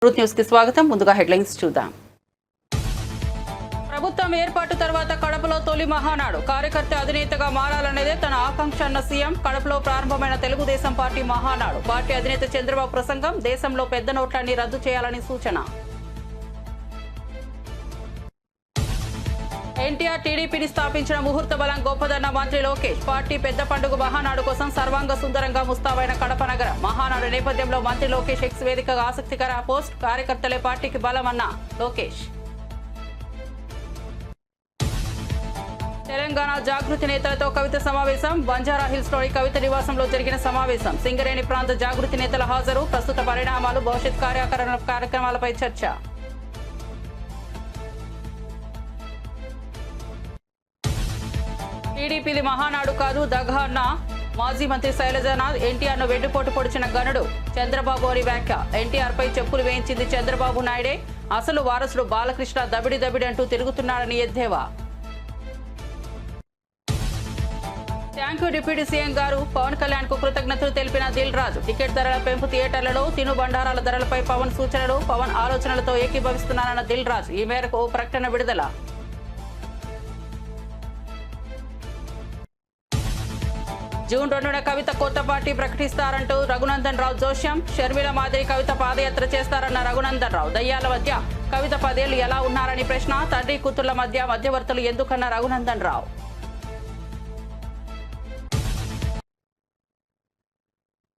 Truth news కి స్వాగతం. ముందుగా హెడ్లైన్స్ చూద్దాం. ప్రభుత్వం ఏర్పాటు తర్వాత కడపలో తొలి మహానాడు కార్యకర్త అధినేతగా మారాలనేదే తన ఆకాంక్ష అన్న సీఎం. కడపలో ప్రారంభమైన తెలుగుదేశం పార్టీ మహానాడు. పార్టీ అధినేత చంద్రబాబు ప్రసంగం. దేశంలో పెద్ద నోట్లన్నీ రద్దు చేయాలని సూచన. ఎన్టీఆర్ టీడీపీని స్థాపించిన ముహూర్త బలం గొప్పదన్న మంత్రి లోకేష్. పార్టీ పెద్ద పండుగ మహానాడు కోసం సర్వాంగ సుందరంగా ముస్తాబైన కడప నగరం. మహానాడు నేపథ్యంలో మంత్రి లోకేష్ ఎక్స్ వేదికగా ఆసక్తికర పోస్ట్. కార్యకర్తలే పార్టీకి బలమన్న లోకేష్. తెలంగాణ జాగృతి నేతలతో కవిత సమావేశం. బంజారా హిల్స్ లోని కవిత నివాసంలో జరిగిన సమావేశం. సింగరేణి ప్రాంత జాగృతి నేతల హాజరు. ప్రస్తుత పరిణామాలు, భవిష్యత్ కార్యక్రమాలపై చర్చ. టీడీపీది మహానాడు కాదు దగా అన్న మాజీ మంత్రి శైలజనాథ్. ఎన్టీఆర్ ను వెన్నుపోటు పొడిచిన గనుడు చంద్రబాబు అని వ్యాఖ్య. ఎన్టీఆర్ పై చెప్పులు వేయించింది చంద్రబాబు నాయుడే. అసలు వారసుడు బాలకృష్ణ దబిడి అంటూ తిరుగుతున్నాడని ఎద్దేవా. థ్యాంక్యూ డిప్యూటీ సీఎం గారు. పవన్ కళ్యాణ్ కు కృతజ్ఞతలు తెలిపిన దిల్ రాజు. టికెట్ ధరల పెంపు, థియేటర్లలో తిను బండారాల ధరలపై పవన్ సూచనలు. పవన్ ఆలోచనలతో ఏకీభవిస్తున్నానన్న దిల్ రాజు. ఈ మేరకు ఓ ప్రకటన విడుదల. జూన్ 2న కవిత కొత్త పార్టీ ప్రకటిస్తారంటూ రఘునందన్ రావు జోష్యం. షర్మిల మాదిరి కవిత పాదయాత్ర చేస్తారన్న రఘునందన్ రావు. దయ్యాల మధ్య కవిత 10 ఏళ్లు ఎలా ఉన్నారని ప్రశ్న. తండ్రి కూతుళ్ల మధ్య మధ్యవర్తులు ఎందుకన్న రఘునందన్ రావు.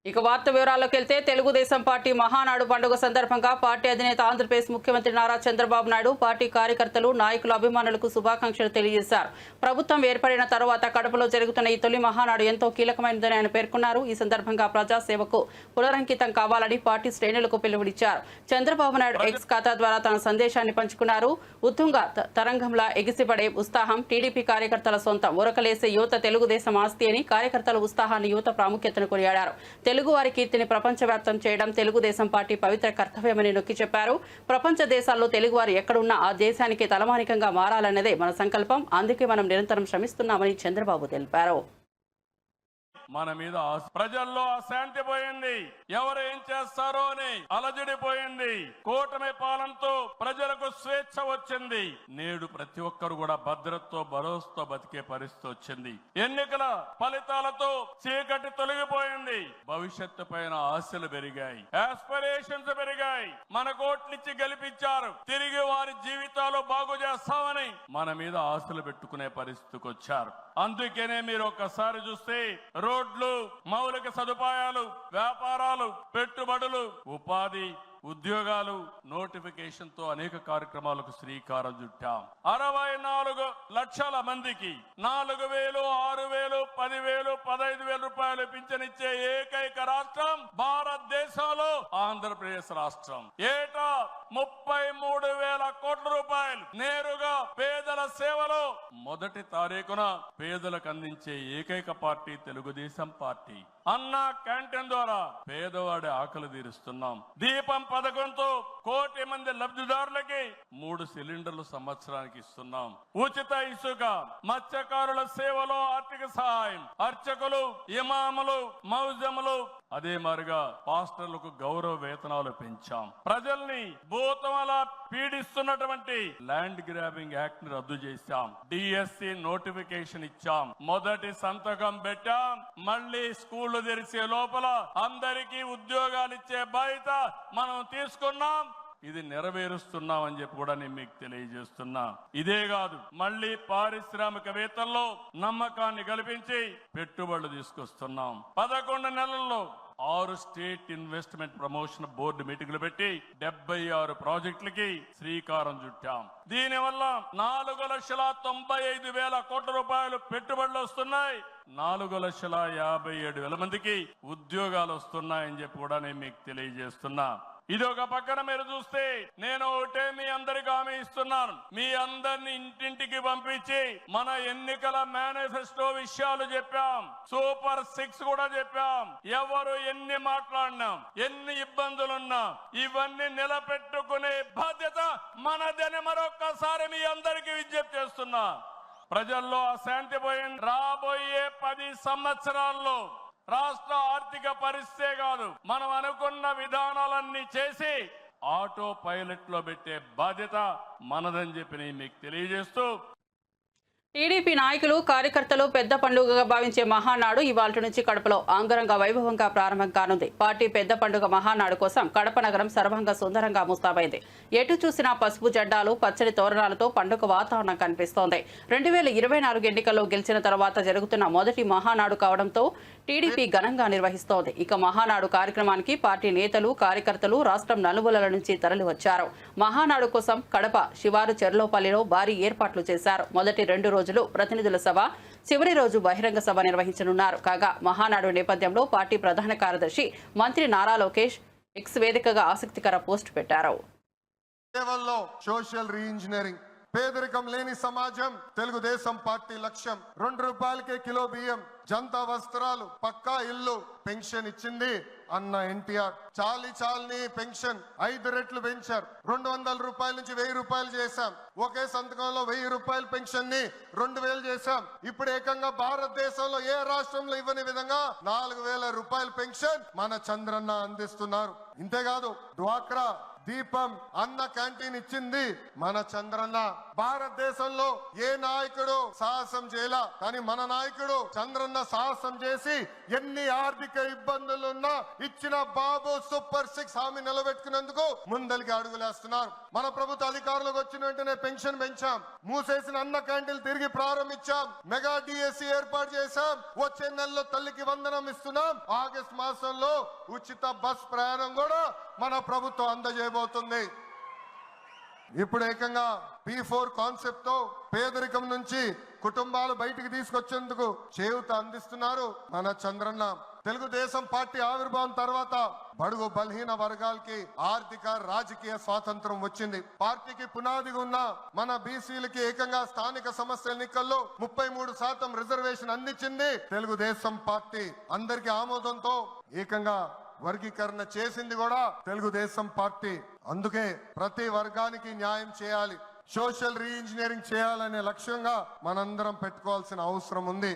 ఇక వార్త వివరాల్లోకి వెళ్తే, తెలుగుదేశం పార్టీ మహానాడు పండుగ సందర్భంగా పార్టీ అధినేత ఆంధ్రప్రదేశ్ ముఖ్యమంత్రి నారా చంద్రబాబు నాయుడు పార్టీ కార్యకర్తలు, నాయకులు, అభిమానులకు శుభాకాంక్షలు తెలియజేశారు. ప్రభుత్వం ఏర్పడిన తర్వాత కడపలో జరుగుతున్న ఈ తొలి మహానాడు ఎంతో కీలకమైనదని ఆయన పేర్కొన్నారు. ఈ సందర్భంగా ప్రజాసేవకు పునరంకితం కావాలని పార్టీ శ్రేణులకు పిలుపునిచ్చారు. చంద్రబాబు నాయుడు ఎక్స్ ఖాతా ద్వారా తన సందేశాన్ని పంచుకున్నారు. ఉత్తుంగ తరంగంలా ఎగిసిపడే ఉత్సాహం టీడీపీ కార్యకర్తల సొంతం. ఉరకలేసే యువత తెలుగుదేశం ఆస్తి అని కార్యకర్తల ఉత్సాహాన్ని, యువత ప్రాముఖ్యతను కొనియాడారు. తెలుగు వారి కీర్తిని ప్రపంచవ్యాప్తం చేయడం తెలుగుదేశం పార్టీ పవిత్ర కర్తవ్యమని నొక్కి చెప్పారు. ప్రపంచ దేశాల్లో తెలుగువారు ఎక్కడున్నా ఆ దేశానికి తలమానికంగా మారాలన్నదే మన సంకల్పం. అందుకే మనం నిరంతరం శ్రమిస్తున్నామని చంద్రబాబు తెలిపారు. మన మీద ప్రజల్లో అశాంతి పోయింది. ఎవరు ఏం చేస్తారో అని అలజడిపోయింది. కూటమి పాలనతో ప్రజలకు స్వేచ్ఛ వచ్చింది. నేడు ప్రతి ఒక్కరు కూడా భద్రతతో, భరోసాతో బతికే పరిస్థితి వచ్చింది. ఎన్నికల ఫలితాలతో చీకటి తొలగిపోయింది. భవిష్యత్తు పైన ఆశలు పెరిగాయి, ఆస్పిరేషన్స్ పెరిగాయి. మన కోట్లిచ్చి గెలిపించారు. తిరిగి వారి జీవితాలు బాగు చేస్తామని మన మీద ఆశలు పెట్టుకునే పరిస్థితికి వచ్చారు. అందుకనే మీరు ఒక్కసారి చూస్తే రోడ్లు, మౌలిక సదుపాయాలు, వ్యాపారాలు, పెట్టుబడులు, ఉపాధి, ఉద్యోగాలు, నోటిఫికేషన్ తో అనేక కార్యక్రమాలకు శ్రీకారం చుట్టాం. 64 లక్షల మందికి 4,000, 6,000, 10,000, 15,000 రూపాయలు పింఛనిచ్చే ఏకైక రాష్ట్రం భారతదేశంలో ఆంధ్రప్రదేశ్ రాష్ట్రం. ఏటా 33,000 కోట్ల రూపాయలు నేరుగా పేదల సేవలో మొదటి తారీఖున పేదలకు అందించే ఏకైక పార్టీ తెలుగుదేశం పార్టీ. అన్న క్యాంటీన్ ద్వారా పేదవాడి ఆకలి తీరుస్తున్నాం. దీపం పథకంతో 1 కోటి మంది లబ్ధిదారులకి 3 సిలిండర్లు సంవత్సరానికి ఇస్తున్నాం. ఉచిత ఇసుక, మత్స్యకారుల సేవలో ఆర్థిక సహాయం, అర్చకులు, ఇమాములు, మౌజములు, అదే మారిగా పాస్టర్లకు గౌరవ వేతనాలు పెంచాం. ప్రజల్ని భూతమలా పీడిస్తున్నటువంటి ల్యాండ్ గ్రాబింగ్ యాక్ట్ ని రద్దు చేశాం. డిఎస్సి నోటిఫికేషన్ ఇచ్చాం. మొదటి సంతకం పెట్టాం. మళ్ళీ స్కూళ్లు తెరిచే లోపల అందరికీ ఉద్యోగాలు ఇచ్చే బాధ్యత మనం తీసుకున్నాం. ఇది నెరవేరుస్తున్నాం అని చెప్పి కూడా నేను మీకు తెలియజేస్తున్నా. ఇదే కాదు, మళ్ళీ పారిశ్రామికవేత్తల్లో నమ్మకాన్ని కల్పించి పెట్టుబడులు తీసుకొస్తున్నాం. 11 నెలల్లో 6 స్టేట్ ఇన్వెస్ట్మెంట్ ప్రమోషన్ బోర్డు మీటింగ్లు పెట్టి 76 ప్రాజెక్టులకి శ్రీకారం చుట్టాం. దీనివల్ల 4,95,000 కోట్ల రూపాయలు పెట్టుబడులు వస్తున్నాయి. 4,57,000 మందికి ఉద్యోగాలు వస్తున్నాయని చెప్పి కూడా నేను మీకు తెలియజేస్తున్నా. ఇది ఒక పక్కన మీరు చూస్తే, నేను ఒకటే మీ అందరికి హామీ ఇస్తున్నాను. మీ అందరిని ఇంటింటికి పంపించి మన ఎన్నికల మేనిఫెస్టో విషయాలు చెప్పాం. సూపర్ 6 కూడా చెప్పాం. ఎవరు ఎన్ని మాట్లాడినా, ఎన్ని ఇబ్బందులున్నా ఇవన్నీ నిలబెట్టుకునే బాధ్యత మనదని మరొక్కసారి మీ అందరికీ విజ్ఞప్తి చేస్తున్నా. ప్రజల్లో అశాంతి పోయింది. రాబోయే 10 సంవత్సరాల్లో రాష్ట్ర ఆర్థిక పరిస్థితే కాదు, మనం అనుకున్న విధానాలన్నీ చేసి ఆటో పైలట్ లో పెట్టే బాధ్యత మనదని చెప్పి నేను మీకు తెలియజేస్తూ టీడీపీ నాయకులు కార్యకర్తలు పెద్ద పండుగగా భావించే మహానాడు ఇవాళ నుంచి కడపలో అంగరంగ వైభవంగా ప్రారంభం కానుంది. పార్టీ పెద్ద పండుగ మహానాడు కోసం కడప నగరం సర్వంగా సుందరంగా ముస్తాబైంది. ఎటు చూసినా పసుపు జెండాలు పచ్చడి తోరణాలతో పండుగ వాతావరణం కనిపిస్తోంది. 2024 ఎన్నికల్లో గెలిచిన తర్వాత జరుగుతున్న మొదటి మహానాడు కావడంతో టీడీపీ ఘనంగా నిర్వహిస్తోంది. ఇక మహానాడు కార్యక్రమానికి పార్టీ నేతలు కార్యకర్తలు రాష్ట్రం నలుమూలల నుంచి తరలివచ్చారు. మహానాడు కోసం కడప శివారు చెర్లోపల్లిలో భారీ ఏర్పాట్లు చేశారు. మొదటి 2 రోజులు ప్రతినిధుల సభ, చివరి రోజు బహిరంగ సభ నిర్వహించనున్నారు. కాగా మహానాడు నేపథ్యంలో పార్టీ ప్రధాన కార్యదర్శి మంత్రి నారా లోకేష్ ఎక్స్ వేదికగా ఆసక్తికర పోస్ట్ పెట్టారు. సోషల్ రీఇంజనీరింగ్, పేదరికం లేని సమాజం తెలుగుదేశం పార్టీ లక్ష్యం. 2 రూపాయలకే కిలో బియ్యం, జంతా వస్త్రాలు, పక్కా ఇల్లు, పెన్షన్ ఇచ్చింది అన్న ఎన్టీఆర్. చాలని పెన్షన్ 5 రెట్లు పెంచారు. 200 రూపాయల నుంచి 1000 రూపాయలు చేశాం. ఒకే సంతకంలో 1000 రూపాయల పెన్షన్ ని 2000 చేశాం. ఇప్పుడు ఏకంగా భారతదేశంలో ఏ రాష్ట్రంలో ఇవ్వని విధంగా 4000 రూపాయల పెన్షన్ మన చంద్రన్న అందిస్తున్నారు. ఇంతేకాదు డ్వాక్రా, దీపం, అన్న క్యాంటీన్ ఇచ్చింది మన చంద్రన్న. భారతదేశంలో ఏ నాయకుడు సాహసం చేయలా, కానీ మన నాయకుడు చంద్రన్న సాహసం చేసి ఎన్ని ఆర్థిక ఇబ్బందులున్నా ఇచ్చిన బాబు సూపర్ 6 హామీ నిలబెట్టుకునేందుకు ముందలికి అడుగులేస్తున్నారు. మన ప్రభుత్వ అధికారులకు వచ్చిన వెంటనే పెన్షన్ పెంచాం, మూసేసిన అన్న క్యాంటీన్లు తిరిగి ప్రారంభించాం, మెగా డిఎస్సి ఏర్పాటు చేశాం. వచ్చే నెలలో తల్లికి వందనం ఇస్తున్నాం. ఆగస్టు మాసంలో ఉచిత బస్ ప్రయాణం కూడా మన ప్రభుత్వం అందజేయబోతుంది. ఇప్పుడు ఏకంగా P4 కాన్సెప్ట్ తో పేదరికం నుంచి కుటుంబాలు బయటికి తీసుకొచ్చేందుకు చేయూత అందిస్తున్నారు మన చంద్రన్న. తెలుగుదేశం పార్టీ ఆవిర్భావం తర్వాత బడుగు బలహీన వర్గాలకి ఆర్థిక రాజకీయ స్వాతంత్రం వచ్చింది. పార్టీకి పునాదిగా ఉన్న మన బీసీలకి ఏకంగా స్థానిక సంస్థల ఎన్నికల్లో 33% రిజర్వేషన్ అందించింది తెలుగుదేశం పార్టీ. అందరికీ ఆమోదంతో ఏకంగా వర్గీకరణ చేసింది కూడా తెలుగుదేశం పార్టీ. అందుకే ప్రతి వర్గానికి న్యాయం చేయాలి, సోషల్ రీఇంజనీరింగ్ చేయాలనే లక్ష్యంగా మనందరం పెట్టుకోవాల్సిన అవసరం ఉంది.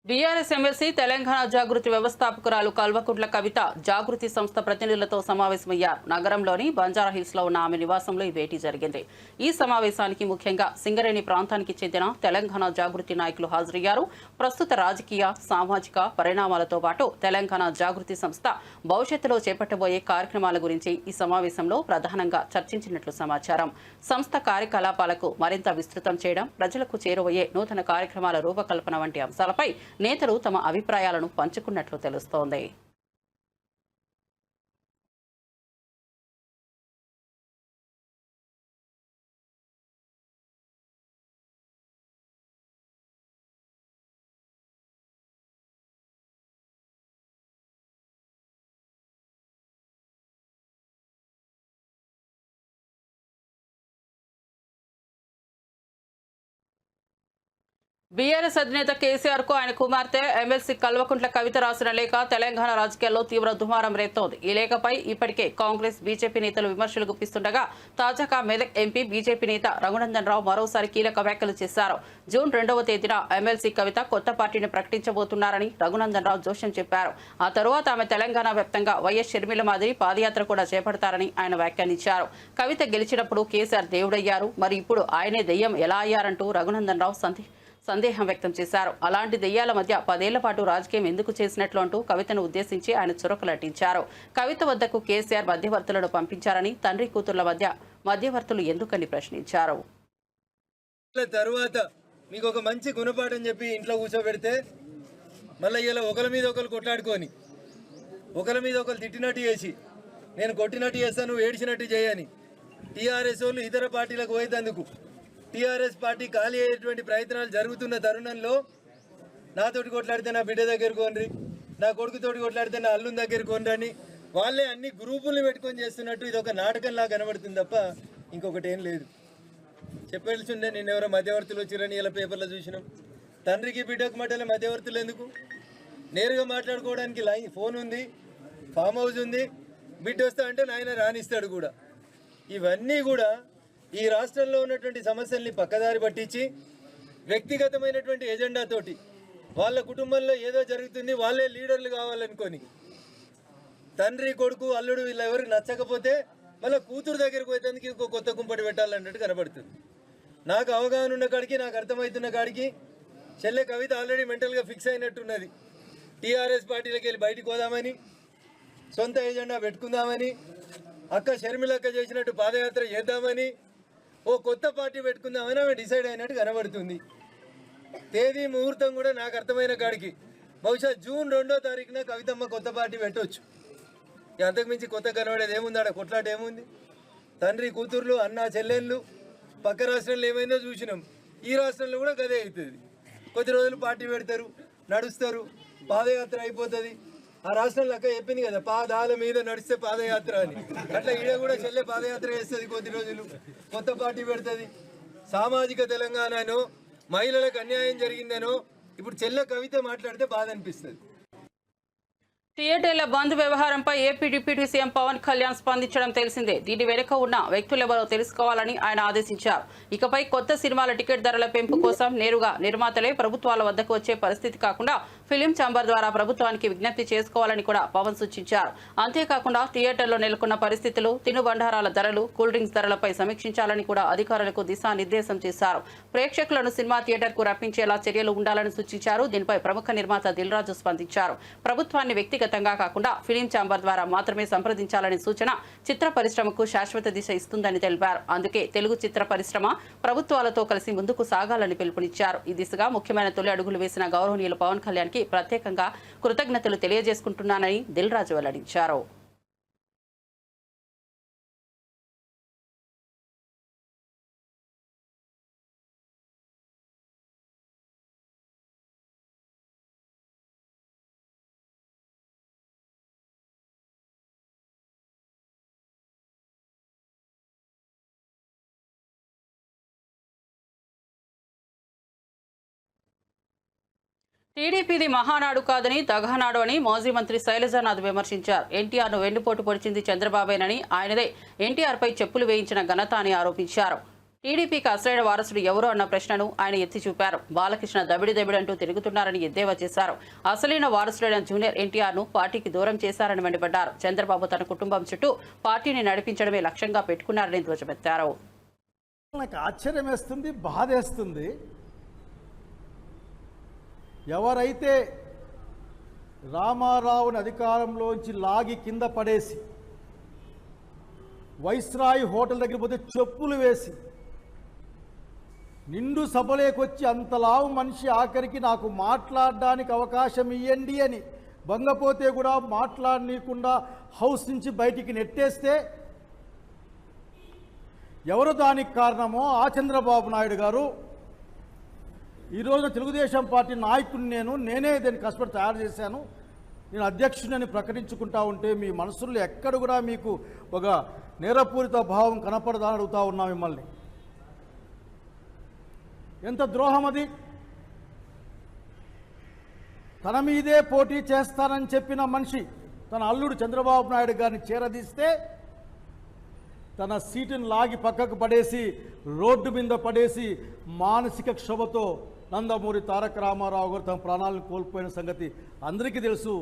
బీఆర్ఎస్ ఎమ్మెల్సీ తెలంగాణ జాగృతి వ్యవస్థాపకురాలు కల్వకుంట్ల కవిత జాగృతి సంస్థ ప్రతినిధులతో సమావేశమయ్యారు. నగరంలోని బంజారాహిల్స్ లో ఉన్న ఆమె నివాసంలో ఈ భేటీ జరిగింది. ఈ సమావేశానికి ముఖ్యంగా సింగరేణి ప్రాంతానికి చెందిన తెలంగాణ జాగృతి నాయకులు హాజరయ్యారు. ప్రస్తుత రాజకీయ సామాజిక పరిణామాలతో పాటు తెలంగాణ జాగృతి సంస్థ భవిష్యత్తులో చేపట్టబోయే కార్యక్రమాల గురించి ఈ సమావేశంలో ప్రధానంగా చర్చించినట్లు సమాచారం. సంస్థ కార్యకలాపాలకు మరింత విస్తృతం చేయడం, ప్రజలకు చేరువయ్యే నూతన కార్యక్రమాల రూపకల్పన వంటి అంశాలపై నేతలు తమ అభిప్రాయాలను పంచుకున్నట్లు తెలుస్తోంది. బీఆర్ఎస్ అధినేత కేసీఆర్ కు ఆయన కుమార్తె ఎమ్మెల్సీ కల్వకుంట్ల కవిత రాసిన లేఖ తెలంగాణ రాజకీయాల్లో తీవ్ర దుమారం రేస్తోంది. ఈ లేఖపై ఇప్పటికే కాంగ్రెస్ బీజేపీ నేతలు విమర్శలు గుప్పిస్తుండగా తాజాగా మెదక్ ఎంపీ బీజేపీ నేత రఘునందన్ రావు మరోసారి కీలక వ్యాఖ్యలు చేశారు. జూన్ 2వ తేదీన ఎమ్మెల్సీ కవిత కొత్త పార్టీని ప్రకటించబోతున్నారని రఘునందన్ రావు జోస్యం చెప్పారు. ఆ తరువాత ఆమె తెలంగాణ వ్యాప్తంగా వైఎస్ షర్మిల మాదిరి పాదయాత్ర కూడా చేపడతారని ఆయన వ్యాఖ్యానించారు. కవిత గెలిచినప్పుడు కేసీఆర్ దేవుడయ్యారు, మరి ఇప్పుడు ఆయనే దెయ్యం ఎలా అయ్యారంటూ రఘునందన్ రావు సందేహం వ్యక్తం చేశారు. అలాంటి దెయ్యాల మధ్య 10 ఏళ్ల పాటు రాజకీయం ఎందుకు చేసినట్లు అంటూ కవితను ఉద్దేశించి ఆయన చురకలటించారు. కవిత వద్దకు కేసీఆర్ మధ్యవర్తులను పంపించారని, తండ్రి కూతుర్ల మధ్య మధ్యవర్తులు ఎందుకని ప్రశ్నించారు. తర్వాత మీకు ఒక మంచి గుణపాఠం చెప్పి ఇంట్లో కూర్చోబెడితే మళ్ళీ ఇలా ఒకరి మీద ఒకరు కొట్లాడుకొని ఒకరి మీద ఒకరు తిట్టినట్టు చేసి నేను కొట్టినట్టు చేస్తాను, నువ్వు ఏడ్చినట్టు చేయని టీఆర్ఎస్ వాళ్ళు ఇతర పార్టీలకు పోయేందుకు టీఆర్ఎస్ పార్టీ ఖాళీ అయ్యేటువంటి ప్రయత్నాలు జరుగుతున్న తరుణంలో నాతోటి కొట్లాడితే నా బిడ్డ దగ్గర కొనరి, నా కొడుకుతోటి కొట్లాడితే నా అల్లుని దగ్గర కొనరని వాళ్ళే అన్ని గ్రూపుల్ని పెట్టుకొని చేస్తున్నట్టు ఇది ఒక నాటకంలా కనబడుతుంది తప్ప ఇంకొకటి ఏం లేదు. చెప్పాల్సి ఉండే నిన్న ఎవరో మధ్యవర్తులు వచ్చిరని ఇలా పేపర్లో చూసినాం. తండ్రికి బిడ్డకు మధ్యలో మధ్యవర్తులు ఎందుకు? నేరుగా మాట్లాడుకోవడానికి ఫోన్ ఉంది, ఫామ్ హౌస్ ఉంది, బిడ్డ వస్తా అంటే నాయన రానిస్తాడు కూడా. ఇవన్నీ కూడా ఈ రాష్ట్రంలో ఉన్నటువంటి సమస్యల్ని పక్కదారి పట్టించి వ్యక్తిగతమైనటువంటి ఎజెండాతోటి వాళ్ళ కుటుంబంలో ఏదో జరుగుతుంది, వాళ్ళే లీడర్లు కావాలనుకొని తండ్రి కొడుకు అల్లుడు వీళ్ళెవరికి నచ్చకపోతే మళ్ళీ కూతురు దగ్గరికి పోయేందుకు ఇంకో కొత్త కుంపటి పెట్టాలన్నట్టు కనబడుతుంది. నాకు అవగాహన ఉన్న కాడికి, నాకు అర్థమవుతున్న కాడికి చెల్లె కవిత ఆల్రెడీ మెంటల్గా ఫిక్స్ అయినట్టున్నది. టీఆర్ఎస్ పార్టీలోకి వెళ్ళి బయటికి పోదామని, సొంత ఏజెండా పెట్టుకుందామని, అక్క షర్మిలక్క చేసినట్టు పాదయాత్ర చేద్దామని, ఓ కొత్త పార్టీ పెట్టుకుందామని ఆమె డిసైడ్ అయినట్టు కనబడుతుంది. తేదీ ముహూర్తం కూడా నాకు అర్థమైన కాడికి బహుశా జూన్ 2వ తారీఖున కవితమ్మ కొత్త పార్టీ పెట్టవచ్చు. అంతకుమించి కొత్త కనబడేది ఏముంది? ఆడ కొట్లాట ఏముంది? తండ్రి కూతుర్లు, అన్న చెల్లెళ్ళు, పక్క రాష్ట్రంలో ఏమైందో చూసినాం. ఈ రాష్ట్రంలో కూడా గదే అవుతుంది. కొద్ది రోజులు పార్టీ పెడతారు, నడుస్తారు, పాదయాత్ర అయిపోతుంది. ఆ రాష్ట్రంలో అక్క చెప్పింది కదా, పాదాల మీద నడిస్తే పాదయాత్ర అని. అట్లా ఈడ కూడా చెల్లె పాదయాత్ర చేస్తుంది, కొద్ది రోజులు కొత్త పార్టీ పెడుతుంది. సామాజిక తెలంగాణనో, మహిళలకు అన్యాయం జరిగిందనో ఇప్పుడు చెల్లె కవిత మాట్లాడితే బాధ అనిపిస్తుంది. థియేటర్ల బంద్ వ్యవహారంపై AP deputy CM Pawan Kalyan స్పందించడం తెలిసిందే. దీని వెనుక ఉన్న వ్యక్తులెవరో తెలుసుకోవాలని ఆయన ఆదేశించారు. ఇకపై కొత్త సినిమాల టికెట్ ధరల పెంపు కోసం నేరుగా నిర్మాతలే ప్రభుత్వాల వద్దకు వచ్చే పరిస్థితి కాకుండా ఫిలిం ఛాంబర్ ద్వారా ప్రభుత్వానికి విజ్ఞప్తి చేసుకోవాలని కూడా పవన్ సూచించారు. అంతేకాకుండా థియేటర్లో నెలకొన్న పరిస్థితులు, తినుబండారాల ధరలు, కూల్ డ్రింక్స్ ధరలపై సమీక్షించాలని కూడా అధికారులకు దిశానిర్దేశం చేశారు. ప్రేక్షకులను సినిమా థియేటర్కు రప్పించేలా చర్యలు ఉండాలని సూచించారు. దీనిపై ప్రముఖ నిర్మాత దిల్ రాజు స్పందించారు. ప్రభుత్వాన్ని వ్యక్తిగతంగా కాకుండా ఫిలిం ఛాంబర్ ద్వారా మాత్రమే సంప్రదించాలని సూచన చిత్ర పరిశ్రమకు శాశ్వత దిశ ఇస్తుందని తెలిపారు. అందుకే తెలుగు చిత్ర పరిశ్రమ ప్రభుత్వాలతో కలిసి ముందుకు సాగాలని పిలుపునిచ్చారు. ఈ దిశగా ముఖ్యమైన తొలి అడుగులు వేసిన గౌరవనీయులు పవన్ కళ్యాణ్ కి ప్రత్యేకంగా కృతజ్ఞతలు తెలియజేసుకుంటున్నానని దిల్ రాజు వెల్లడించారు. టీడీపీది మహానాడు కాదని దగానాడు అని మాజీ మంత్రి శైలజానాథ్ విమర్శించారు. ఎన్టీఆర్ను వెన్నుపోటు పొడిచింది చంద్రబాబేనని, ఆయనదే ఎన్టీఆర్పై చెప్పులు వేయించిన ఘనత అని ఆరోపించారు. టీడీపీకి అసలైన వారసుడు ఎవరు అన్న ప్రశ్నను ఆయన ఎత్తి చూపారు. బాలకృష్ణ దబిడిదబిడంటూ తిరుగుతున్నారని ఎద్దేవా చేశారు. అసలైన వారసుడైన జూనియర్ ఎన్టీఆర్ను పార్టీకి దూరం చేశారని మండిపడ్డారు. చంద్రబాబు తన కుటుంబం చుట్టూ పార్టీని నడిపించడమే లక్ష్యంగా పెట్టుకున్నారని ధ్వజమెత్తారు. నాకు ఆశ్చర్యం వేస్తుంది, బాధేస్తుంది. ఎవరైతే రామారావుని అధికారంలోంచి లాగి కింద పడేసి వైస్రాయ్ హోటల్ దగ్గర పోతే చెప్పులు వేసి నిండు సభలేకొచ్చి అంతలావు మనిషి ఆఖరికి నాకు మాట్లాడడానికి అవకాశం ఇవ్వండి అని బంగపోతే కూడా మాట్లాడనీయకుండా హౌస్ నుంచి బయటికి నెట్టేస్తే ఎవరు దానికి కారణమో ఆ చంద్రబాబు నాయుడు గారు ఈరోజు తెలుగుదేశం పార్టీ నాయకుడిని నేనే దీన్ని కష్టపడి తయారు చేశాను, నేను అధ్యక్షుడిని ప్రకటించుకుంటా ఉంటే మీ మనసుల్లో ఎక్కడ కూడా మీకు ఒక నేరపూరిత భావం కనపడదని అడుగుతా ఉన్నా మిమ్మల్ని. ఎంత ద్రోహం అది! తన మీదే పోటీ చేస్తానని చెప్పిన మనిషి తన అల్లుడు చంద్రబాబు నాయుడు గారిని చేరదీస్తే తన సీటును లాగి పక్కకు పడేసి రోడ్డు మీద పడేసి మానసిక క్షోభతో నందమూరి తారక రామారావు గారు తమ ప్రాణాలను కోల్పోయిన సంగతి అందరికీ తెలుసు.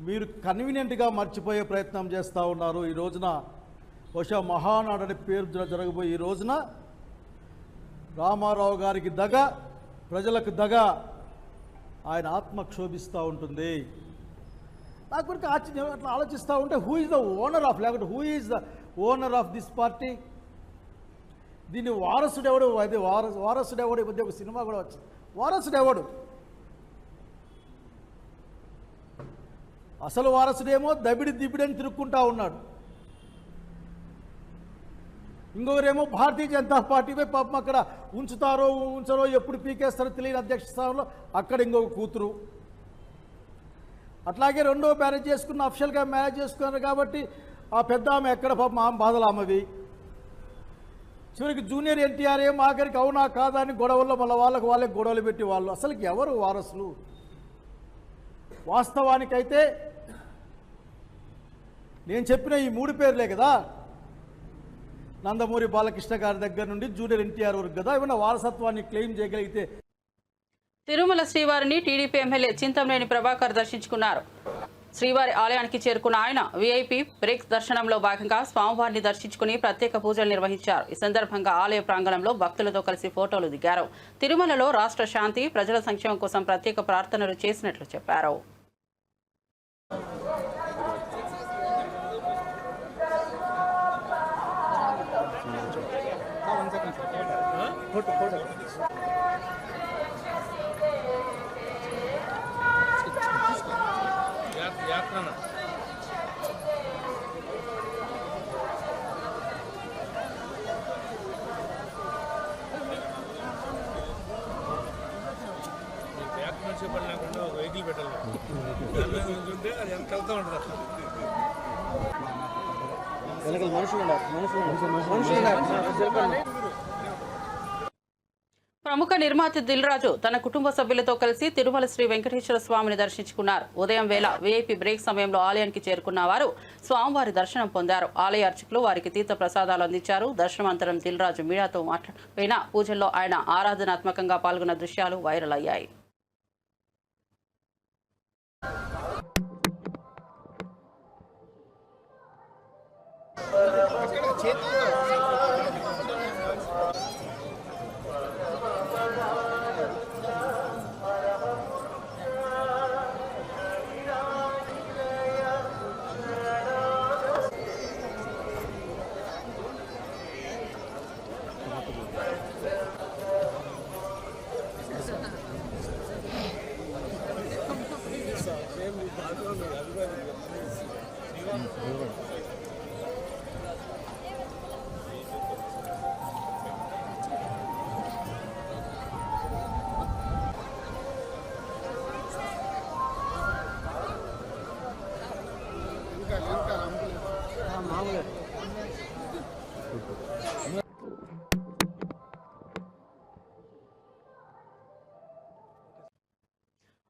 మీరు కన్వీనియంట్గా మర్చిపోయే ప్రయత్నం చేస్తూ ఉన్నారు. ఈ రోజున బహుశా మహానాడు అనే పేరు జరగబోయే ఈ రోజున రామారావు గారికి దగ, ప్రజలకు దగ, ఆయన ఆత్మ క్షోభిస్తూ ఉంటుంది. నాకు కనుక ఆశ్చర్యం అట్లా ఆలోచిస్తూ ఉంటే who is the owner of, లేకపోతే who is the owner of this party? దీన్ని వారసుడెవడు? అదే వారసుడెవడు? ఈ మధ్య ఒక సినిమా కూడా వచ్చింది. వారసుడెవడు? అసలు వారసుడేమో దిబిడని తిరుక్కుంటా ఉన్నాడు. ఇంకొకరేమో భారతీయ జనతా పార్టీపై పాపం అక్కడ ఉంచరో ఎప్పుడు పీకేస్తారో తెలియని అధ్యక్ష స్థానంలో అక్కడ ఇంకొక కూతురు. అట్లాగే రెండో మ్యారేజ్ చేసుకున్న, అఫిషియల్గా మ్యారేజ్ చేసుకున్నారు కాబట్టి ఆ పెద్ద ఆమె ఎక్కడ పాపం ఆమె బాధలు ఆమెవి. చివరికి జూనియర్ ఎన్టీఆర్ ఏం ఆఖరికి అవునా కాదా అని గొడవల్లో మళ్ళీ వాళ్ళకి గొడవలు పెట్టి వాళ్ళు అసలు ఎవరు వారసులు? వాస్తవానికైతే నేను చెప్పిన ఈ 3 పేర్లే కదా, నందమూరి బాలకృష్ణ గారి దగ్గర నుండి జూనియర్ ఎన్టీఆర్ వరకు కదా ఏమైనా వారసత్వాన్ని క్లెయిమ్ చేయగలిగితే. తిరుమల శ్రీవారిని టీడీపీ ఎమ్మెల్యే చింతమనేని ప్రభాకర్ దర్శించుకున్నారు. శ్రీవారి ఆలయానికి చేరుకున్న ఆయన వీఐపీ బ్రేక్ దర్శనంలో భాగంగా స్వామివారిని దర్శించుకుని ప్రత్యేక పూజలు నిర్వహించారు. ఈ సందర్భంగా ఆలయ ప్రాంగణంలో భక్తులతో కలిసి ఫోటోలు దిగారు. తిరుమలలో రాష్ట్ర శాంతి, ప్రజల సంక్షేమం కోసం ప్రత్యేక ప్రార్థనలు చేసినట్లు చెప్పారు. వెహికల్ పెట్టాలి అది ఎంత వెళ్తా ఉంటుంది. ప్రముఖ నిర్మాత దిల్ రాజు తన కుటుంబ సభ్యులతో కలిసి తిరుమల శ్రీ వెంకటేశ్వర స్వామిని దర్శించుకున్నారు. ఉదయం వేళ వీఐపీ బ్రేక్ సమయంలో ఆలయానికి చేరుకున్న వారు స్వామివారి దర్శనం పొందారు. ఆలయ అర్చకులు వారికి తీర్థ ప్రసాదాలు అందించారు. దర్శనానంతరం దిల్ రాజు మీడియాతో మాట్లాడిన పూజల్లో ఆయన ఆరాధనాత్మకంగా పాల్గొన్న దృశ్యాలు వైరల్ అయ్యాయి.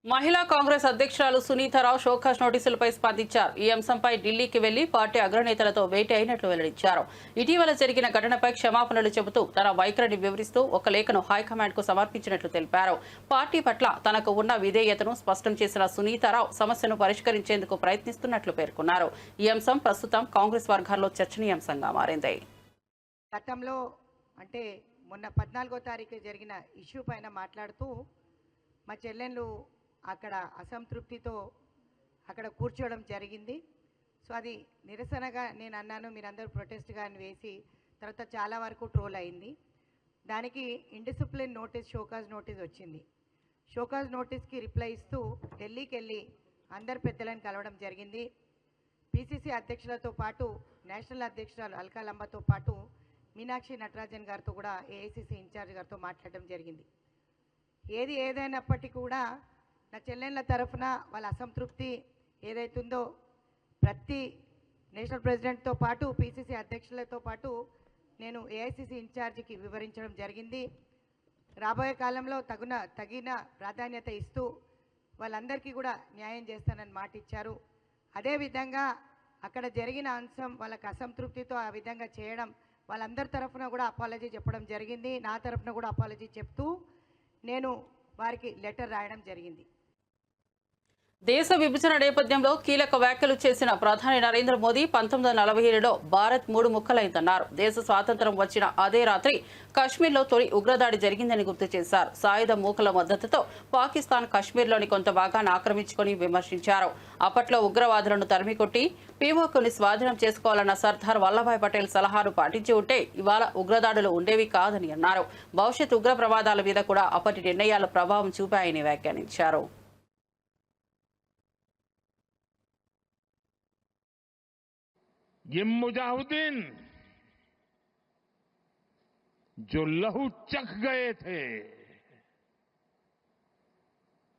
మహిళా కాంగ్రెస్ అధ్యక్షురాలు సునీతారావు షోకాజ్ నోటీసులపై స్పందించారు. ఈ అంశంపై ఢిల్లీకి వెళ్లి పార్టీ అగ్రనేతలతో భేటీ అయినట్లు వెల్లడించారు. ఇటీవల జరిగిన ఘటనపై క్షమాపణలు చెబుతూ తన వైఖరిని వివరిస్తూ ఒక లేఖను హైకమాండ్ కు సమర్పించినట్లు తెలిపారు. పార్టీ పట్ల తనకు ఉన్న విధేయతను స్పష్టం చేసిన సునీతారావు సమస్యను పరిష్కరించేందుకు ప్రయత్నిస్తున్నట్లు పేర్కొన్నారు. ఈ అంశం ప్రస్తుతం కాంగ్రెస్ వర్గాల్లో చర్చనీయాంశంగా మారింది. గతంలో అంటే మొన్న 14వ తారీఖు జరిగిన ఇష్యూ పైన మాట్లాడుతూ మా చెల్లెళ్ళు అక్కడ అసంతృప్తితో అక్కడ కూర్చోవడం జరిగింది. సో అది నిరసనగా నేను అన్నాను, మీరందరూ ప్రొటెస్ట్గా వేసి తర్వాత చాలా వరకు ట్రోల్ అయింది. దానికి ఇండిసిప్లిన్ నోటీస్, షోకాజ్ నోటీస్ వచ్చింది. షోకాజ్ నోటీస్కి రిప్లై ఇస్తూ ఢిల్లీకి వెళ్ళి అందరు పెద్దలను కలవడం జరిగింది. పిసిసి అధ్యక్షులతో పాటు నేషనల్ అధ్యక్షురాలు అల్కా లంబాతో పాటు మీనాక్షి నటరాజన్ గారితో కూడా ఏఐసిసి ఇన్ఛార్జ్ గారితో మాట్లాడడం జరిగింది. ఏది ఏదైనప్పటికీ కూడా నా చెల్లెళ్ళ తరఫున వాళ్ళ అసంతృప్తి ఏదైతుందో ప్రతి నేషనల్ ప్రెసిడెంట్తో పాటు పిసిసి అధ్యక్షులతో పాటు నేను ఏఐసిసి ఇన్ఛార్జికి వివరించడం జరిగింది. రాబోయే కాలంలో తగిన ప్రాధాన్యత ఇస్తూ వాళ్ళందరికీ కూడా న్యాయం చేస్తానని మాట ఇచ్చారు. అదేవిధంగా అక్కడ జరిగిన అంశం వాళ్ళకి అసంతృప్తితో ఆ విధంగా చేయడం, వాళ్ళందరి తరఫున కూడా అపాలజీ చెప్పడం జరిగింది. నా తరఫున కూడా అపాలజీ చెప్తూ నేను వారికి లెటర్ రాయడం జరిగింది. దేశ విభజన నేపథ్యంలో కీలక వ్యాఖ్యలు చేసిన ప్రధాని నరేంద్ర మోదీ 1947లో భారత్ 3 ముక్కలైందన్నారు. దేశ స్వాతంత్ర్యం వచ్చిన అదే రాత్రి కశ్మీర్లో తొలి ఉగ్రదాడి జరిగిందని గుర్తు చేశారు. సాయుధ మూకల మద్దతుతో పాకిస్తాన్ కశ్మీర్లోని కొంత భాగాన్ని ఆక్రమించుకొని విమర్శించారు. అప్పట్లో ఉగ్రవాదులను తరిమికొట్టి పీఓకుని స్వాధీనం చేసుకోవాలన్న సర్దార్ వల్లభాయ్ పటేల్ సలహాను పాటించి ఉంటే ఇవాళ ఉగ్రదాడులు ఉండేవి కాదని అన్నారు. భవిష్యత్ ఉగ్ర ప్రమాదాల మీద కూడా అప్పటి నిర్ణయాల ప్రభావం చూపాయని వ్యాఖ్యానించారు. ये मुजाहिदीन जो लहू चख गए थे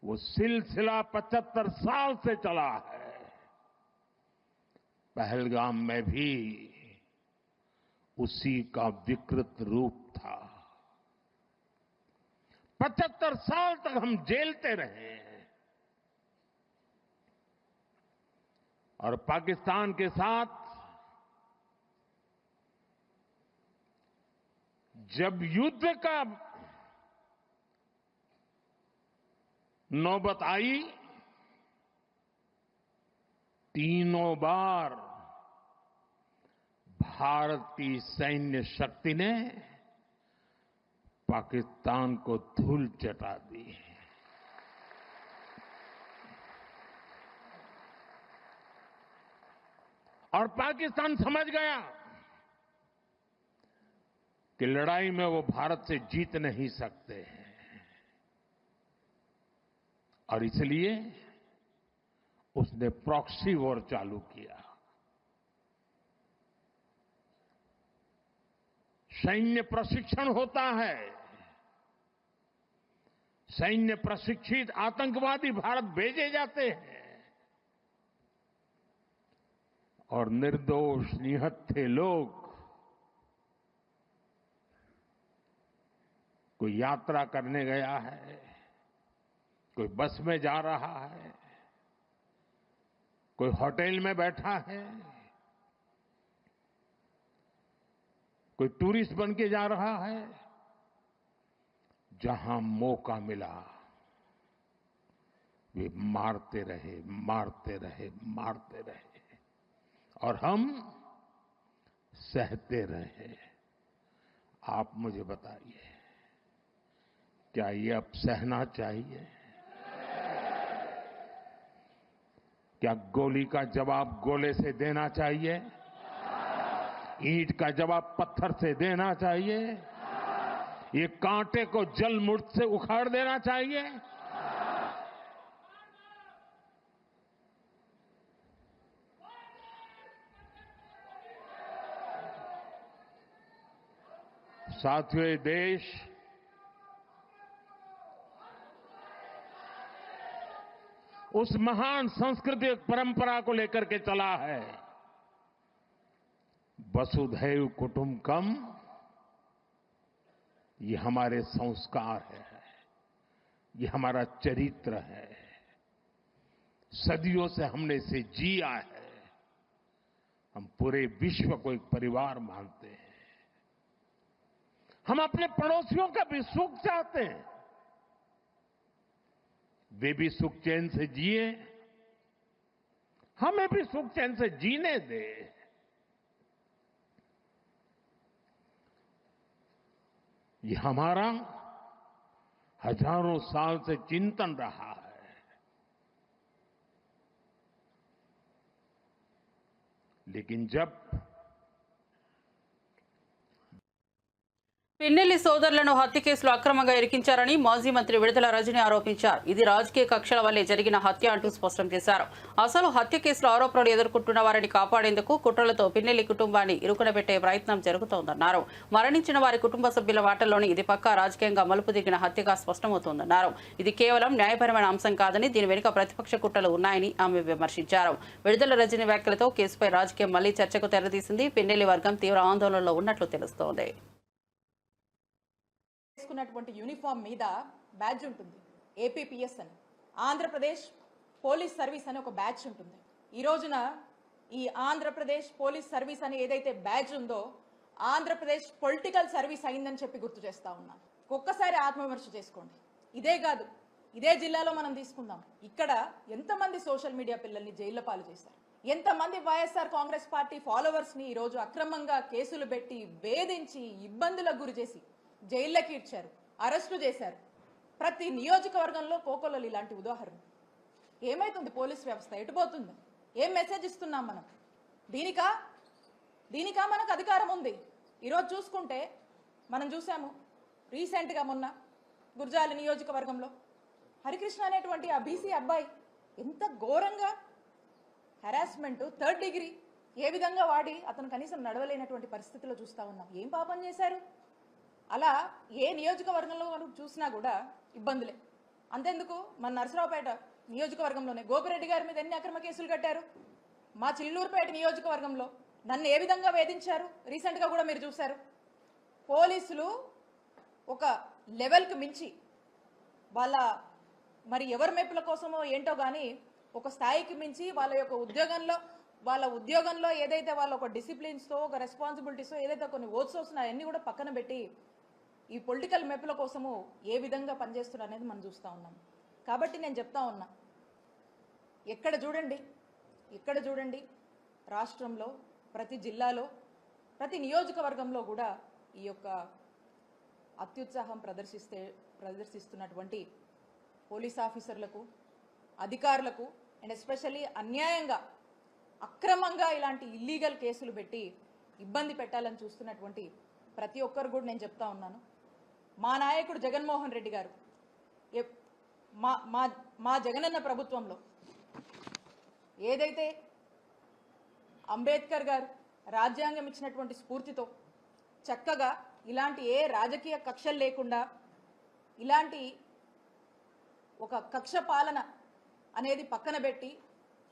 वो सिलसिला 75 साल से चला है. पहलगाम में भी उसी का विकृत रूप था. 75 साल तक हम झेलते रहे और पाकिस्तान के साथ जब युद्ध का नौबत आई तीनों बार भारत की सैन्य शक्ति ने पाकिस्तान को धूल चटा दी। और पाकिस्तान समझ गया कि लड़ाई में वो भारत से जीत नहीं सकते हैं और इसलिए उसने प्रॉक्सी वॉर चालू किया। सैन्य प्रशिक्षण होता है, सैन्य प्रशिक्षित आतंकवादी भारत भेजे जाते हैं और निर्दोष निहत्थे लोग कोई यात्रा करने गया है, कोई बस में जा रहा है, कोई होटल में बैठा है, कोई टूरिस्ट बन के जा रहा है, जहां मौका मिला वे मारते रहे, मारते रहे, मारते रहे और हम सहते रहे। आप मुझे बताइए, क्या ये अब सहना चाहिए? क्या गोली का जवाब गोले से देना चाहिए? ईंट का जवाब पत्थर से देना चाहिए? ये कांटे को जल मुर्द से उखाड़ देना चाहिए? साथियों, ये देश उस महान सांस्कृतिक परंपरा को लेकर के चला है, वसुधैव कुटुंबकम। ये हमारे संस्कार है, ये हमारा चरित्र है, सदियों से हमने इसे जिया है। हम पूरे विश्व को एक परिवार मानते हैं। हम अपने पड़ोसियों का भी सुख चाहते हैं, वे भी सुख चैन से जिए, हमें भी सुख चैन से जीने दे। ये हमारा हजारों साल से चिंतन रहा है। लेकिन जब పిన్నెల్లి సోదరులను హత్య కేసులో అక్రమంగా ఇరికించారని మాజీ మంత్రి విడుదల రజని ఆరోపించారు. ఇది రాజకీయ కక్షల వల్లే జరిగిన హత్య అంటూ స్పష్టం చేశారు. అసలు హత్య కేసులో ఆరోపణలు ఎదుర్కొంటున్న వారిని కాపాడేందుకు కుట్రలతో పిన్నెల్లి కుటుంబాన్ని ఇరుకునబెట్టే ప్రయత్నం జరుగుతోందన్నారు. మరణించిన వారి కుటుంబ సభ్యుల వాటల్లోని ఇది పక్కా రాజకీయంగా మలుపు దిగిన హత్యగా స్పష్టమవుతోందన్నారు. ఇది కేవలం న్యాయపరమైన అంశం కాదని, దీని వెనుక ప్రతిపక్ష కుట్రలు ఉన్నాయని ఆమె విమర్శించారు. విడుదల రజని వ్యాఖ్యలతో కేసుపై రాజకీయం మళ్లీ చర్చకు తెరతీసింది. పిన్నెల్లి వర్గం తీవ్ర ఆందోళనలో ఉన్నట్లు తెలుస్తోంది. వేసుకున్నటువంటి యూనిఫామ్ మీద బ్యాడ్జ్ ఉంటుంది, ఏపీపీఎస్ అని, ఆంధ్రప్రదేశ్ పోలీస్ సర్వీస్ అని ఒక బ్యాడ్జ్ ఉంటుంది. ఈ రోజున ఈ ఆంధ్రప్రదేశ్ పోలీస్ సర్వీస్ అని ఏదైతే బ్యాడ్జ్ ఉందో ఆంధ్రప్రదేశ్ పొలిటికల్ సర్వీస్ అయిందని చెప్పి గుర్తు చేస్తా ఉన్నాను. ఒక్కసారి ఆత్మవిమర్శ చేసుకోండి. ఇదే కాదు, ఇదే జిల్లాలో మనం తీసుకుందాం, ఇక్కడ ఎంతమంది సోషల్ మీడియా పిల్లల్ని జైళ్ల పాలు చేశారు, ఎంతమంది వైఎస్ఆర్ కాంగ్రెస్ పార్టీ ఫాలోవర్స్ ని ఈ రోజు అక్రమంగా కేసులు పెట్టి వేధించి ఇబ్బందులకు గురి చేసి జైళ్ళకి ఇచ్చారు, అరెస్టు చేశారు. ప్రతి నియోజకవర్గంలో కోకొల్లలు ఇలాంటి ఉదాహరణ. ఏమైతుంది పోలీస్ వ్యవస్థ, ఎటుపోతుంది? ఏం మెసేజ్ ఇస్తున్నాం మనం? దీనికా మనకు అధికారం ఉంది. ఈరోజు చూసుకుంటే మనం చూసాము రీసెంట్గా మొన్న గుర్జాలి నియోజకవర్గంలో హరికృష్ణ అనేటువంటి ఆ బీసీ అబ్బాయి ఎంత ఘోరంగా హెరాస్మెంట్, 3rd డిగ్రీ ఏ విధంగా వాడి అతను కనీసం నడవలేనటువంటి పరిస్థితిలో చూస్తూ ఉన్నాం. ఏం పాపం చేశారు? అలా ఏ నియోజకవర్గంలో చూసినా కూడా ఇబ్బందులే. అంతెందుకు, మన నరసరావుపేట నియోజకవర్గంలోనే గోపిరెడ్డి గారి మీద ఎన్ని అక్రమ కేసులు కట్టారు. మా చిల్లూరుపేట నియోజకవర్గంలో నన్ను ఏ విధంగా వేధించారు రీసెంట్గా కూడా మీరు చూశారు. పోలీసులు ఒక లెవెల్కి మించి వాళ్ళ మరి ఎవరి మెప్పుల కోసమో ఏంటో కానీ ఒక స్థాయికి మించి వాళ్ళ యొక్క ఉద్యోగంలో ఏదైతే వాళ్ళ ఒక డిసిప్లిన్స్తో, ఒక రెస్పాన్సిబిలిటీస్తో ఏదైతే కొన్ని ఓట్స్ వస్తున్నాయో అన్నీ కూడా పక్కన పెట్టి ఈ పొలిటికల్ మెప్పుల కోసము ఏ విధంగా పనిచేస్తున్నారు అనేది మనం చూస్తూ ఉన్నాం. కాబట్టి నేను చెప్తా ఉన్నా, ఎక్కడ చూడండి ఇక్కడ చూడండి, రాష్ట్రంలో ప్రతి జిల్లాలో ప్రతి నియోజకవర్గంలో కూడా ఈ యొక్క అత్యుత్సాహం ప్రదర్శిస్తున్నటువంటి పోలీస్ ఆఫీసర్లకు, అధికారులకు అండ్ ఎస్పెషల్లీ అన్యాయంగా అక్రమంగా ఇలాంటి ఇల్లీగల్ కేసులు పెట్టి ఇబ్బంది పెట్టాలని చూస్తున్నటువంటి ప్రతి ఒక్కరు కూడా నేను చెప్తా ఉన్నాను, మా నాయకుడు జగన్మోహన్ రెడ్డి గారు మా జగనన్న ప్రభుత్వంలో ఏదైతే అంబేద్కర్ గారు రాజ్యాంగం ఇచ్చినటువంటి స్ఫూర్తితో చక్కగా ఇలాంటి ఏ రాజకీయ కక్షలు లేకుండా ఇలాంటి ఒక కక్ష పాలన అనేది పక్కన పెట్టి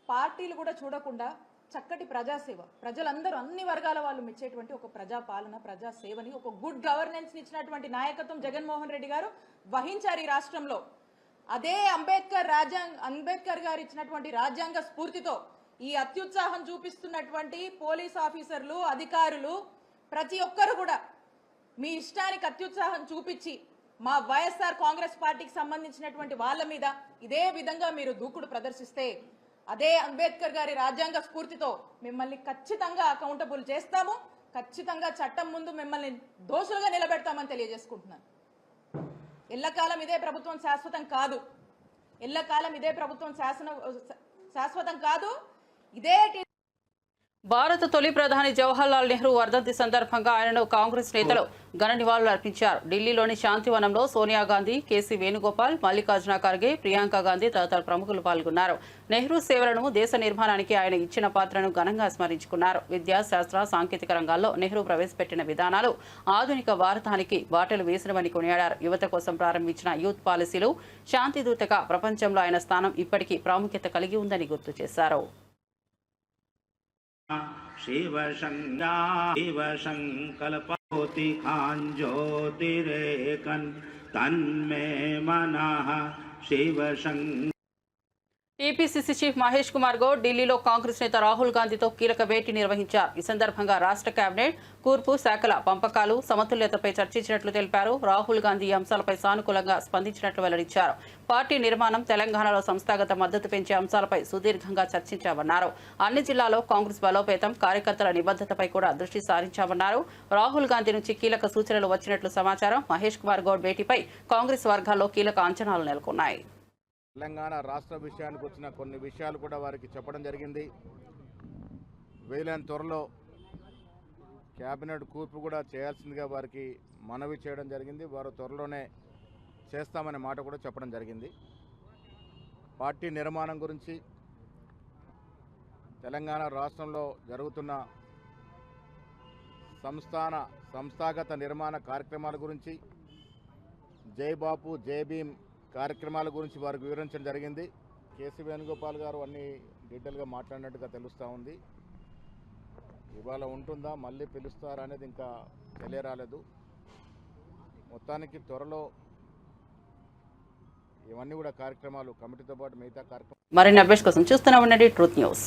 పార్టీలు కూడా చూడకుండా చక్కటి ప్రజాసేవ, ప్రజలందరూ అన్ని వర్గాల వాళ్ళు మెచ్చేటువంటి ఒక ప్రజాపాలన, ప్రజాసేవని, ఒక గుడ్ గవర్నెన్స్ ఇచ్చినటువంటి నాయకత్వం జగన్మోహన్ రెడ్డి గారు వహించారు ఈ రాష్ట్రంలో. అదే అంబేద్కర్ గారు ఇచ్చినటువంటి రాజ్యాంగ స్ఫూర్తితో ఈ అత్యుత్సాహం చూపిస్తున్నటువంటి పోలీస్ ఆఫీసర్లు, అధికారులు ప్రతి ఒక్కరు కూడా మీ ఇష్టానికి అత్యుత్సాహం చూపించి మా వైఎస్ఆర్ కాంగ్రెస్ పార్టీకి సంబంధించినటువంటి వాళ్ళ మీద ఇదే విధంగా మీరు దూకుడు ప్రదర్శిస్తే అదే అంబేద్కర్ గారి రాజ్యాంగ స్ఫూర్తితో మిమ్మల్ని ఖచ్చితంగా అకౌంటబుల్ చేస్తాము, ఖచ్చితంగా చట్టం ముందు మిమ్మల్ని దోషులుగా నిలబెడతామని తెలియజేసుకుంటున్నాను. ఎల్లకాలం ఇదే ప్రభుత్వం శాశ్వతం కాదు, ఎల్లకాలం ఇదే ప్రభుత్వం శాశ్వతం కాదు. ఇదే భారత తొలి ప్రధాని జవహర్లాల్ నెహ్రూ వర్ధంతి సందర్భంగా ఆయనను కాంగ్రెస్ నేతలు ఘన నివాళులు అర్పించారు. ఢిల్లీలోని శాంతివనంలో సోనియా గాంధీ, కేసీ వేణుగోపాల్, మల్లికార్జున ఖర్గే, ప్రియాంక గాంధీ తదితర ప్రముఖులు పాల్గొన్నారు. నెహ్రూ సేవలను, దేశ నిర్మాణానికి ఆయన ఇచ్చిన పాత్రను ఘనంగా స్మరించుకున్నారు. విద్యా, శాస్త్ర, సాంకేతిక రంగాల్లో నెహ్రూ ప్రవేశపెట్టిన విధానాలు ఆధునిక భారతానికి బాటలు వేసినవని కొనియాడారు. యువత కోసం ప్రారంభించిన యూత్ పాలసీలు శాంతిదూతగా ప్రపంచంలో ఆయన స్థానం ఇప్పటికీ ప్రాముఖ్యత కలిగి ఉందని గుర్తు చేశారు. शिव संकल्पति खान ज्योतिरेकन तन्मे मनः शिव టీపీసీసీ చీఫ్ మహేష్ కుమార్ గౌడ్ ఢిల్లీలో కాంగ్రెస్ నేత రాహుల్ గాంధీతో కీలక భేటీ నిర్వహించారు. ఈ సందర్భంగా రాష్ట్ర కేబినెట్, కూర్పు శాఖల పంపకాలు, సమతుల్యతపై చర్చించినట్లు తెలిపారు. రాహుల్ గాంధీ ఈ అంశాలపై సానుకూలంగా స్పందించినట్లు వెల్లడించారు. పార్టీ నిర్మాణం, తెలంగాణలో సంస్థాగత మద్దతు పెంచే అంశాలపై సుదీర్ఘంగా చర్చించామన్నారు. అన్ని జిల్లాల్లో కాంగ్రెస్ బలోపేతం, కార్యకర్తల నిబద్ధతపై కూడా దృష్టి సారించామన్నారు. రాహుల్ గాంధీ నుంచి కీలక సూచనలు వచ్చినట్లు సమాచారం. మహేష్ కుమార్ గౌడ్ భేటీపై కాంగ్రెస్ వర్గాల్లో కీలక అంచనాలు నెలకొన్నాయి. తెలంగాణ రాష్ట్ర విషయానికి వచ్చిన కొన్ని విషయాలు కూడా వారికి చెప్పడం జరిగింది. వీలైన త్వరలో క్యాబినెట్ కూర్పు కూడా చేయాల్సిందిగా వారికి మనవి చేయడం జరిగింది. వారు త్వరలోనే చేస్తామనే మాట కూడా చెప్పడం జరిగింది. పార్టీ నిర్మాణం గురించి, తెలంగాణ రాష్ట్రంలో జరుగుతున్న సంస్థాగత నిర్మాణ కార్యక్రమాల గురించి, జై బాపు జై భీమ్ కార్యక్రమాల గురించి వారికి వివరించడం జరిగింది. కేసీ వేణుగోపాల్ గారు అన్ని డీటెయిల్గా మాట్లాడినట్టుగా తెలుస్తూ ఉంది. ఇవాళ ఉంటుందా, మళ్ళీ పిలుస్తారా అనేది ఇంకా తెలియరాలేదు. మొత్తానికి త్వరలో ఇవన్నీ కూడా కార్యక్రమాలు కమిటీతో పాటు మిగతా కార్యక్రమాలు మరిన్ని అప్డేట్స్ కోసం చూస్తూనే ఉండండి ట్రూత్ న్యూస్.